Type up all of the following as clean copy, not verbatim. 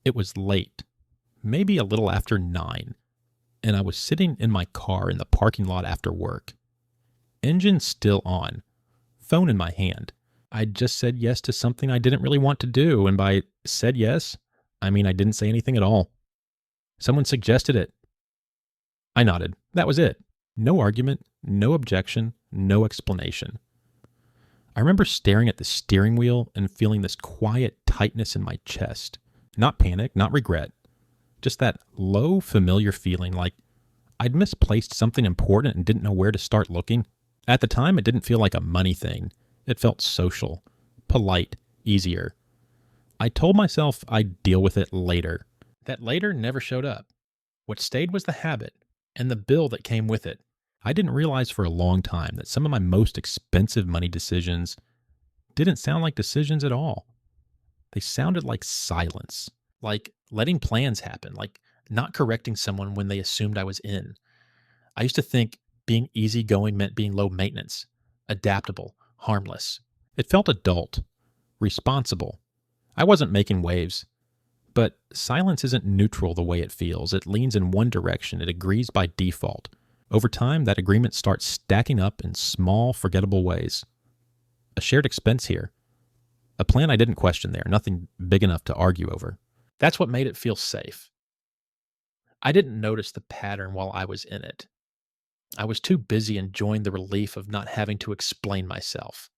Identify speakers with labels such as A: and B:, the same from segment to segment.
A: It was late, maybe a little after 9, and I was sitting in my car in the parking lot after work. Engine still on, phone in my hand. I'd just said yes to something I didn't really want to do, and by said yes, I mean I didn't say anything at all. Someone suggested it. I nodded. That was it. No argument, no objection, no explanation. I remember staring at the steering wheel and feeling this quiet tightness in my chest. Not panic, not regret. Just that low, familiar feeling like I'd misplaced something important and didn't know where to start looking. At the time, it didn't feel like a money thing. It felt social, polite, easier. I told myself I'd deal with it later. That later never showed up. What stayed was the habit and the bill that came with it. I didn't realize for a long time that some of my most expensive money decisions didn't sound like decisions at all. They sounded like silence, like letting plans happen, like not correcting someone when they assumed I was in. I used to think being easygoing meant being low maintenance, adaptable, harmless. It felt adult, responsible. I wasn't making waves. But silence isn't neutral the way it feels. It leans in one direction. It agrees by default. Over time, that agreement starts stacking up in small, forgettable ways. A shared expense here. A plan I didn't question there. Nothing big enough to argue over. That's what made it feel safe. I didn't notice the pattern while I was in it. I was too busy enjoying the relief of not having to explain myself.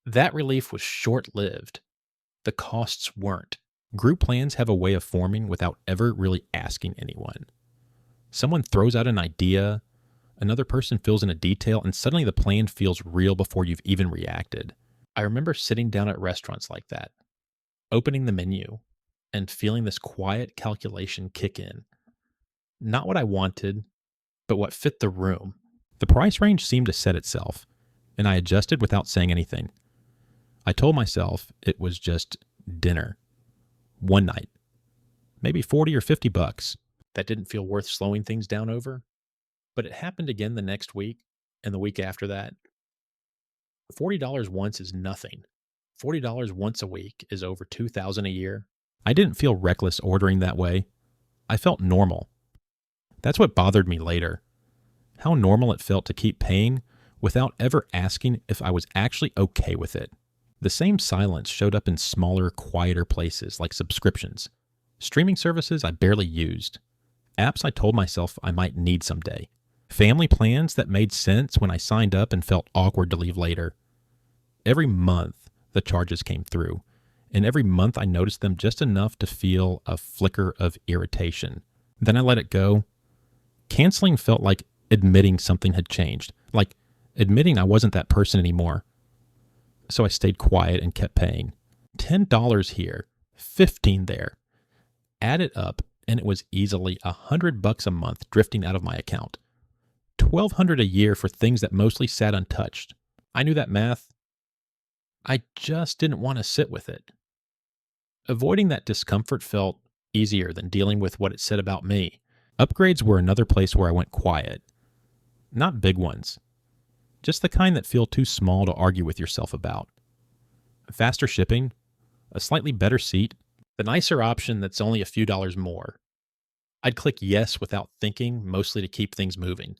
A: That relief was short-lived. The costs weren't. Group plans have a way of forming without ever really asking anyone. Someone throws out an idea, another person fills in a detail, and suddenly the plan feels real before you've even reacted. I remember sitting down at restaurants like that, opening the menu, and feeling this quiet calculation kick in. Not what I wanted, but what fit the room. The price range seemed to set itself, and I adjusted without saying anything. I told myself it was just dinner. One night. Maybe 40 or 50 bucks. That didn't feel worth slowing things down over. But it happened again the next week and the week after that. $40 once is nothing. $40 once a week is over $2,000 a year. I didn't feel reckless ordering that way. I felt normal. That's what bothered me later. How normal it felt to keep paying without ever asking if I was actually okay with it. The same silence showed up in smaller, quieter places like subscriptions, streaming services I barely used, apps I told myself I might need someday, family plans that made sense when I signed up and felt awkward to leave later. Every month, the charges came through, and every month I noticed them just enough to feel a flicker of irritation. Then I let it go. Canceling felt like admitting something had changed, like admitting I wasn't that person anymore. So I stayed quiet and kept paying. $10 here, $15 there. Add it up, and it was easily $100 a month drifting out of my account. $1,200 a year for things that mostly sat untouched. I knew that math. I just didn't want to sit with it. Avoiding that discomfort felt easier than dealing with what it said about me. Upgrades were another place where I went quiet. Not big ones. Just the kind that feel too small to argue with yourself about. Faster shipping, a slightly better seat, the nicer option that's only a few dollars more. I'd click yes without thinking, mostly to keep things moving.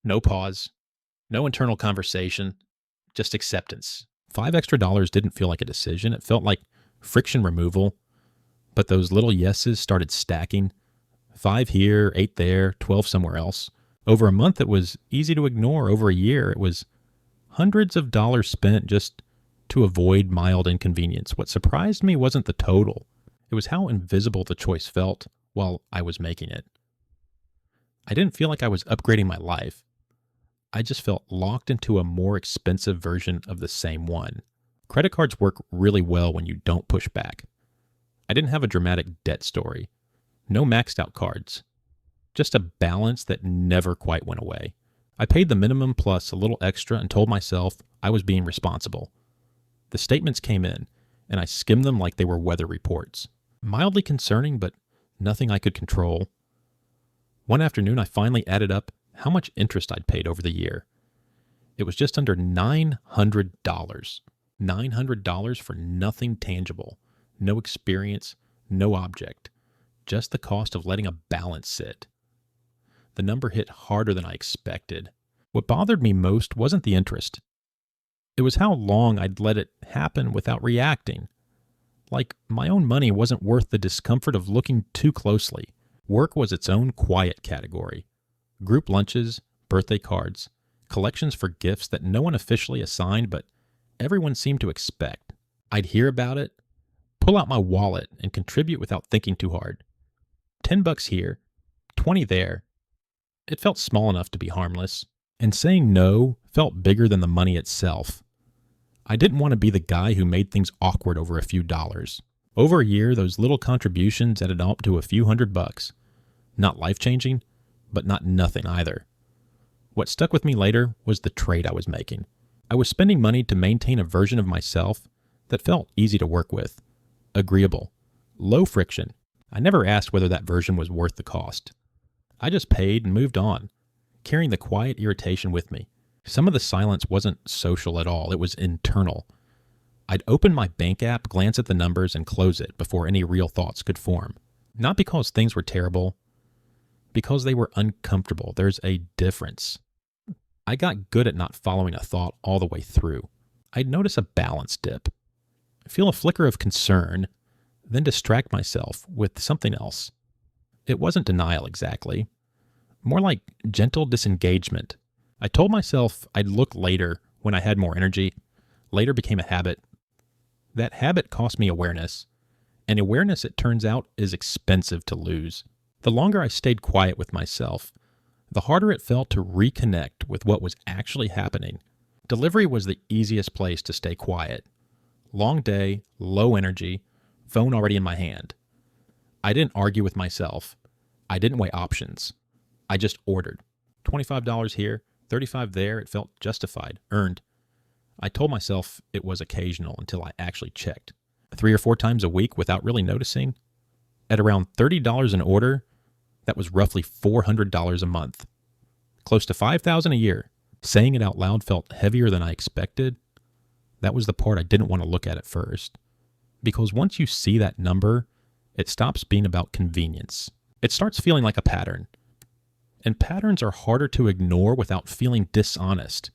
A: No pause, no internal conversation, just acceptance. $5 extra didn't feel like a decision. It felt like friction removal, but those little yeses started stacking. 5 here, 8 there, 12 somewhere else. Over a month, it was easy to ignore. Over a year, it was hundreds of dollars spent just to avoid mild inconvenience. What surprised me wasn't the total. It was how invisible the choice felt while I was making it. I didn't feel like I was upgrading my life. I just felt locked into a more expensive version of the same one. Credit cards work really well when you don't push back. I didn't have a dramatic debt story. No maxed out cards. Just a balance that never quite went away. I paid the minimum plus a little extra and told myself I was being responsible. The statements came in, and I skimmed them like they were weather reports. Mildly concerning, but nothing I could control. One afternoon, I finally added up how much interest I'd paid over the year. It was just under $900. $900 for nothing tangible. No experience, no object, just the cost of letting a balance sit. The number hit harder than I expected. What bothered me most wasn't the interest. It was how long I'd let it happen without reacting. Like my own money wasn't worth the discomfort of looking too closely. Work was its own quiet category. Group lunches, birthday cards, collections for gifts that no one officially assigned but everyone seemed to expect. I'd hear about it, pull out my wallet, and contribute without thinking too hard. $10 here, 20 there. It felt small enough to be harmless, and saying no felt bigger than the money itself. I didn't want to be the guy who made things awkward over a few dollars. Over a year, those little contributions added up to a few $100. Not life-changing, but not nothing either. What stuck with me later was the trade I was making. I was spending money to maintain a version of myself that felt easy to work with, agreeable, low friction. I never asked whether that version was worth the cost. I just paid and moved on, carrying the quiet irritation with me. Some of the silence wasn't social at all, it was internal. I'd open my bank app, glance at the numbers, and close it before any real thoughts could form. Not because things were terrible, because they were uncomfortable. There's a difference. I got good at not following a thought all the way through. I'd notice a balance dip, feel a flicker of concern, then distract myself with something else. It wasn't denial exactly, more like gentle disengagement. I told myself I'd look later when I had more energy. Later became a habit. That habit cost me awareness, and awareness, it turns out, is expensive to lose. The longer I stayed quiet with myself, the harder it felt to reconnect with what was actually happening. Delivery was the easiest place to stay quiet. Long day, low energy, phone already in my hand. I didn't argue with myself. I didn't weigh options. I just ordered. $25 here, $35 there. It felt justified, earned. I told myself it was occasional until I actually checked. 3 or 4 times a week without really noticing. At around $30 an order, that was roughly $400 a month. Close to $5,000 a year. Saying it out loud felt heavier than I expected. That was the part I didn't want to look at first. Because once you see that number, it stops being about convenience. It starts feeling like a pattern. And patterns are harder to ignore without feeling dishonest.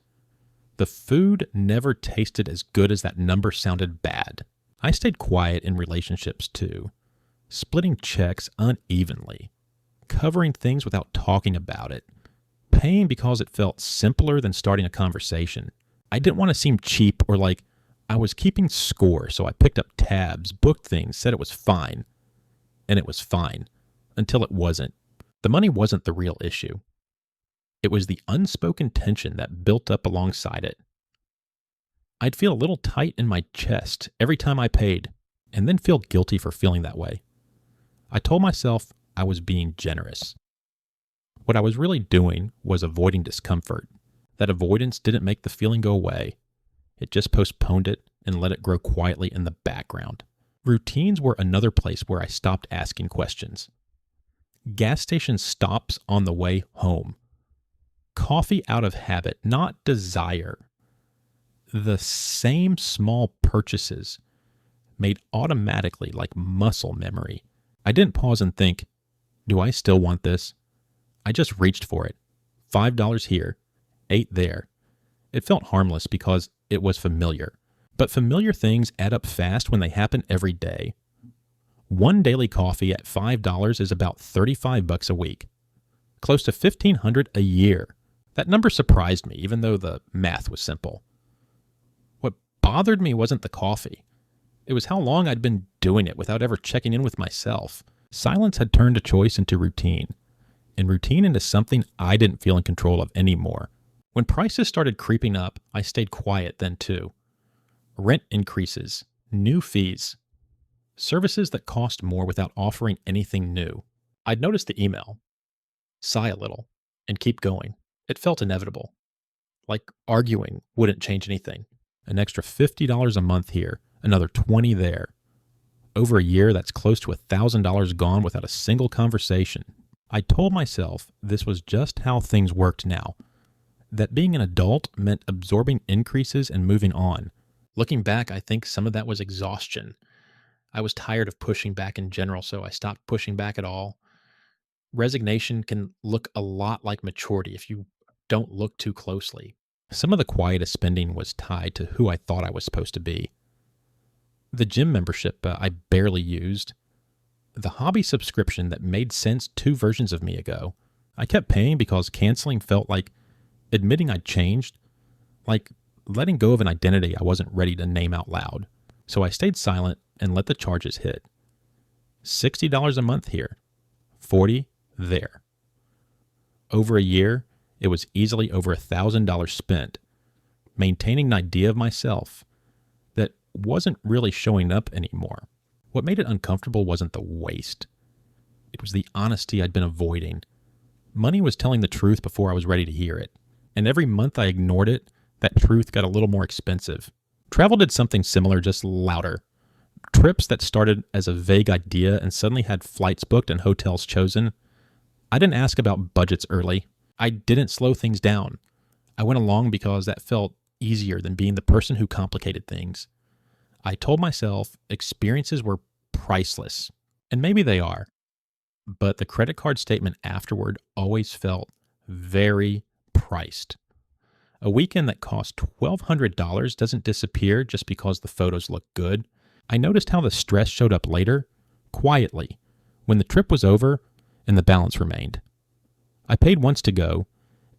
A: The food never tasted as good as that number sounded bad. I stayed quiet in relationships too, splitting checks unevenly, covering things without talking about it, paying because it felt simpler than starting a conversation. I didn't want to seem cheap or like I was keeping score, so I picked up tabs, booked things, said it was fine. And it was fine, until it wasn't. The money wasn't the real issue. It was the unspoken tension that built up alongside it. I'd feel a little tight in my chest every time I paid, and then feel guilty for feeling that way. I told myself I was being generous. What I was really doing was avoiding discomfort. That avoidance didn't make the feeling go away. It just postponed it and let it grow quietly in the background. Routines were another place where I stopped asking questions. Gas station stops on the way home. Coffee out of habit, not desire. The same small purchases made automatically like muscle memory. I didn't pause and think, do I still want this? I just reached for it. $5 here, $8 there. It felt harmless because it was familiar. But familiar things add up fast when they happen every day. One daily coffee at $5 is about $35 a week. Close to $1,500 a year. That number surprised me, even though the math was simple. What bothered me wasn't the coffee. It was how long I'd been doing it without ever checking in with myself. Silence had turned a choice into routine, and routine into something I didn't feel in control of anymore. When prices started creeping up, I stayed quiet then too. Rent increases, new fees, services that cost more without offering anything new. I'd notice the email, sigh a little, and keep going. It felt inevitable. Like arguing wouldn't change anything. An extra $50 a month here, another $20 there. Over a year, that's close to $1,000 gone without a single conversation. I told myself this was just how things worked now. That being an adult meant absorbing increases and moving on. Looking back, I think some of that was exhaustion. I was tired of pushing back in general, so I stopped pushing back at all. Resignation can look a lot like maturity if you don't look too closely. Some of the quietest spending was tied to who I thought I was supposed to be. The gym membership I barely used. The hobby subscription that made sense 2 versions of me ago. I kept paying because canceling felt like admitting I'd changed, like letting go of an identity I wasn't ready to name out loud. So I stayed silent and let the charges hit. $60 a month here, $40 there. Over a year, it was easily over $1,000 spent, maintaining an idea of myself that wasn't really showing up anymore. What made it uncomfortable wasn't the waste. It was the honesty I'd been avoiding. Money was telling the truth before I was ready to hear it. And every month I ignored it, that truth got a little more expensive. Travel did something similar, just louder. Trips that started as a vague idea and suddenly had flights booked and hotels chosen. I didn't ask about budgets early. I didn't slow things down. I went along because that felt easier than being the person who complicated things. I told myself experiences were priceless, and maybe they are, but the credit card statement afterward always felt very priced. A weekend that cost $1,200 doesn't disappear just because the photos look good. I noticed how the stress showed up later, quietly, when the trip was over and the balance remained. I paid once to go,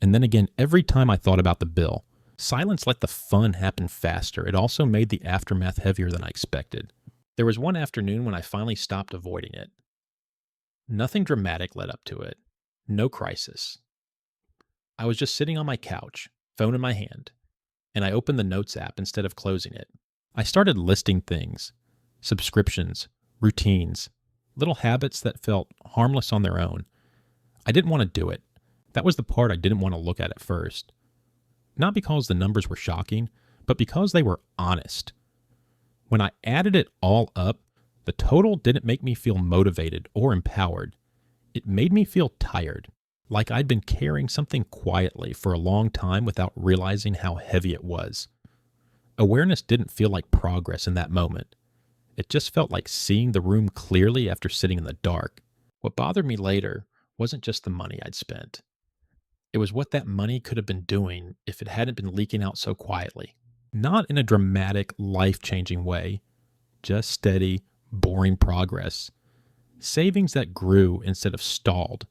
A: and then again every time I thought about the bill. Silence let the fun happen faster. It also made the aftermath heavier than I expected. There was one afternoon when I finally stopped avoiding it. Nothing dramatic led up to it. No crisis. I was just sitting on my couch, phone in my hand, and I opened the Notes app instead of closing it. I started listing things, subscriptions, routines, little habits that felt harmless on their own. I didn't want to do it. That was the part I didn't want to look at first. Not because the numbers were shocking, but because they were honest. When I added it all up, the total didn't make me feel motivated or empowered. It made me feel tired, like I'd been carrying something quietly for a long time without realizing how heavy it was. Awareness didn't feel like progress in that moment. It just felt like seeing the room clearly after sitting in the dark. What bothered me later wasn't just the money I'd spent. It was what that money could have been doing if it hadn't been leaking out so quietly. Not in a dramatic, life-changing way, just steady, boring progress. Savings that grew instead of stalled.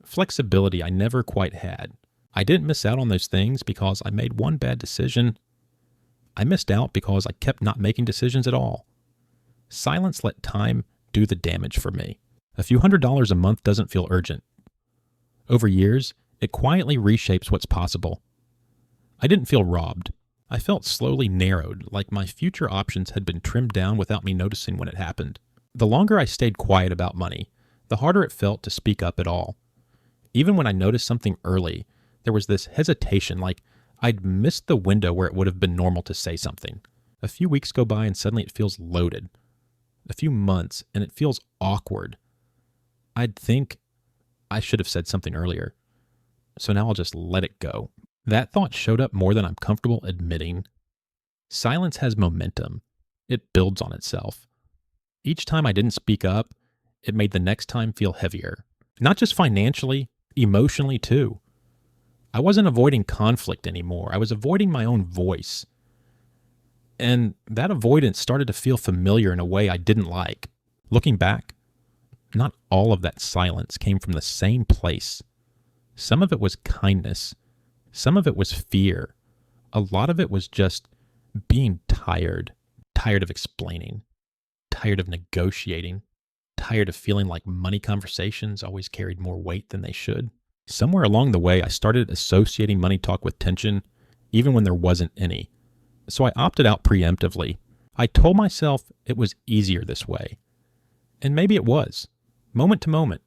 A: Flexibility I never quite had. I didn't miss out on those things because I made one bad decision. I missed out because I kept not making decisions at all. Silence let time do the damage for me. A few $100s a month doesn't feel urgent. Over years, it quietly reshapes what's possible. I didn't feel robbed. I felt slowly narrowed, like my future options had been trimmed down without me noticing when it happened. The longer I stayed quiet about money, the harder it felt to speak up at all. Even when I noticed something early, there was this hesitation, like I'd missed the window where it would have been normal to say something. A few weeks go by and suddenly it feels loaded. A few months and it feels awkward. I'd think I should have said something earlier. So now I'll just let it go. That thought showed up more than I'm comfortable admitting. Silence has momentum. It builds on itself. Each time I didn't speak up, it made the next time feel heavier. Not just financially, emotionally too. I wasn't avoiding conflict anymore. I was avoiding my own voice. And that avoidance started to feel familiar in a way I didn't like. Looking back, not all of that silence came from the same place. Some of it was kindness. Some of it was fear. A lot of it was just being tired. Tired of explaining. Tired of negotiating. Tired of feeling like money conversations always carried more weight than they should. Somewhere along the way, I started associating money talk with tension, even when there wasn't any. So I opted out preemptively. I told myself it was easier this way. And maybe it was, moment to moment.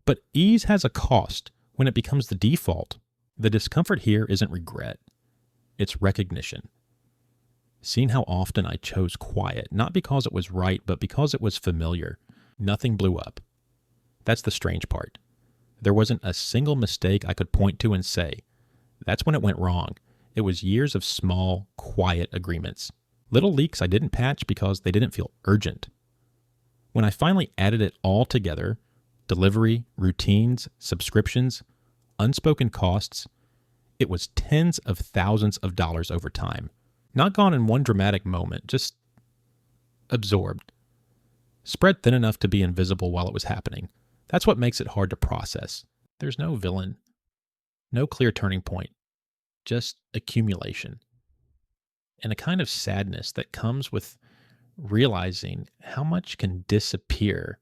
A: But ease has a cost when it becomes the default. The discomfort here isn't regret. It's recognition. Seeing how often I chose quiet, not because it was right, but because it was familiar. Nothing blew up. That's the strange part. There wasn't a single mistake I could point to and say, that's when it went wrong. It was years of small, quiet agreements. Little leaks I didn't patch because they didn't feel urgent. When I finally added it all together, delivery, routines, subscriptions, unspoken costs, it was tens of thousands of dollars over time. Not gone in one dramatic moment, just absorbed. Spread thin enough to be invisible while it was happening. That's what makes it hard to process. There's no villain, no clear turning point, just accumulation. And a kind of sadness that comes with realizing how much can disappear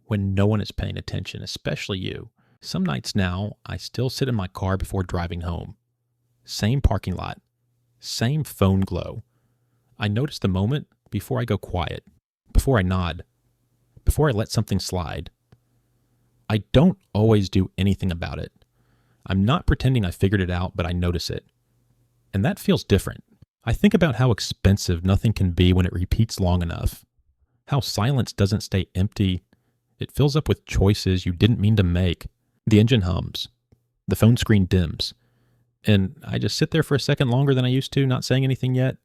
A: when no one is paying attention, especially you. Some nights now, I still sit in my car before driving home. Same parking lot, same phone glow. I notice the moment before I go quiet, before I nod, before I let something slide. I don't always do anything about it. I'm not pretending I figured it out, but I notice it. And that feels different. I think about how expensive nothing can be when it repeats long enough. How silence doesn't stay empty. It fills up with choices you didn't mean to make. The engine hums. The phone screen dims. And I just sit there for a second longer than I used to, not saying anything yet.